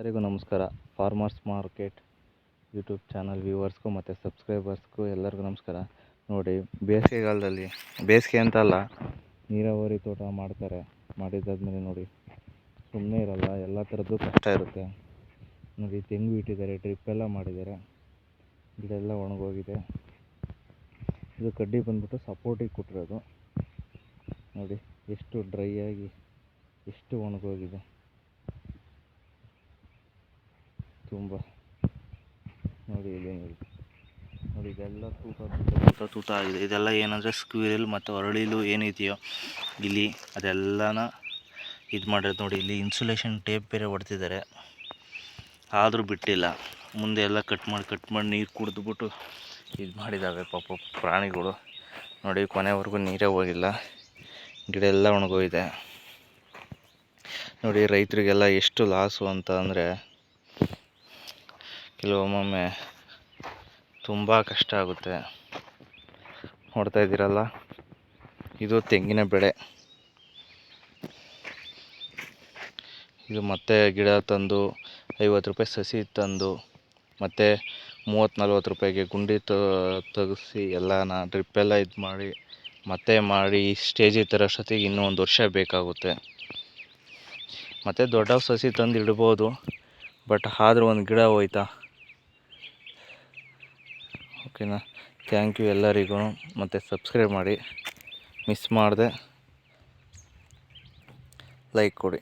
ಎಲ್ಲರಿಗೂ ನಮಸ್ಕಾರ. Farmers market YouTube channel ವ್ಯೂವರ್ಸ್ಗೂ ಮತ್ತು ಸಬ್ಸ್ಕ್ರೈಬರ್ಸ್ಗೂ ಎಲ್ಲರಿಗೂ ನಮಸ್ಕಾರ. ನೋಡಿ, ಬೇಸಿಗೆಗಾಲದಲ್ಲಿ ಬೇಸಿಗೆ ಅಂತಲ್ಲ, ನೀರಾವರಿ ತೋಟ ಮಾಡ್ತಾರೆ. ಮಾಡಿದ್ದಾದ್ಮೇಲೆ ನೋಡಿ, ಸುಮ್ಮನೆ ಇರಲ್ಲ, ಎಲ್ಲ ಥರದ್ದು ಕಷ್ಟ ಇರುತ್ತೆ. ನೋಡಿ, ತೆಂಗು ಇಟ್ಟಿದ್ದಾರೆ, ಡ್ರಿಪ್ ಎಲ್ಲ ಮಾಡಿದ್ದಾರೆ, ಗಿಡ ಎಲ್ಲ ಒಣಗೋಗಿದೆ. ಇದು ಕಡ್ಡಿ ಬಂದ್ಬಿಟ್ಟು ಸಪೋರ್ಟಿಗೆ ಕೊಟ್ಟಿರೋದು. ನೋಡಿ ಎಷ್ಟು ಡ್ರೈ ಆಗಿ ಎಷ್ಟು ಒಣಗೋಗಿದೆ ತುಂಬ. ನೋಡಿ ಇಲ್ಲಿ ನೋಡಿ, ಇದೆಲ್ಲ ತೂತ ಆಗಿದೆ. ಇದೆಲ್ಲ ಏನಂದರೆ ಸ್ಕ್ವಿರಲ್ ಮತ್ತು ಅರಳಿಲು ಏನಿದೆಯೋ ಇಲ್ಲಿ ಅದೆಲ್ಲನ ಇದು ಮಾಡಿರೋದು. ನೋಡಿ, ಇಲ್ಲಿ ಇನ್ಸುಲೇಷನ್ ಟೇಪ್ ಬೇರೆ ಹೊಡ್ತಿದ್ದಾರೆ, ಆದರೂ ಬಿಟ್ಟಿಲ್ಲ. ಮುಂದೆ ಎಲ್ಲ ಕಟ್ ಮಾಡಿ ನೀರು ಕುಡಿದ್ಬಿಟ್ಟು ಇದು ಮಾಡಿದ್ದಾವೆ ಪಾಪ ಪ್ರಾಣಿಗಳು. ನೋಡಿ, ಕೊನೆವರೆಗೂ ನೀರೇ ಹೋಗಿಲ್ಲ, ಗಿಡ ಎಲ್ಲ ಒಣಗೋಗಿದೆ. ನೋಡಿ, ರೈತರಿಗೆಲ್ಲ ಎಷ್ಟು ಲಾಸು ಅಂತ ಅಂದರೆ, ಕೆಲವೊಮ್ಮೆ ತುಂಬ ಕಷ್ಟ ಆಗುತ್ತೆ. ನೋಡ್ತಾ ಇದ್ದೀರಲ್ಲ, ಇದು ತೆಂಗಿನ ಬೆಳೆ. ಇದು ಮತ್ತೆ ಗಿಡ ತಂದು 50 ರೂಪಾಯಿ ಸಸಿ ತಂದು ಮತ್ತು 30-40 ರೂಪಾಯಿಗೆ ಗುಂಡಿ ತೆಗೆಸಿ ಎಲ್ಲನ ಡ್ರಿಪ್ಪೆಲ್ಲ ಇದು ಮಾಡಿ ಮತ್ತೆ ಮಾಡಿ ಈ ಸ್ಟೇಜಿಗೆ ತರೋಷ್ಟೊತ್ತಿಗೆ ಇನ್ನೂ 1 ವರ್ಷ ಬೇಕಾಗುತ್ತೆ. ಮತ್ತು ದೊಡ್ಡ ಸಸಿ ತಂದು ಇಡ್ಬೋದು, ಬಟ್ ಆದರೂ ಒಂದು ಗಿಡ ಹೋಯ್ತಾ. ಓಕೆನಾ? ಥ್ಯಾಂಕ್ ಯು ಎಲ್ಲರಿಗೂ. ಮತ್ತು ಸಬ್ಸ್ಕ್ರೈಬ್ ಮಾಡಿ, ಮಿಸ್ ಮಾಡದೆ ಲೈಕ್ ಕೊಡಿ.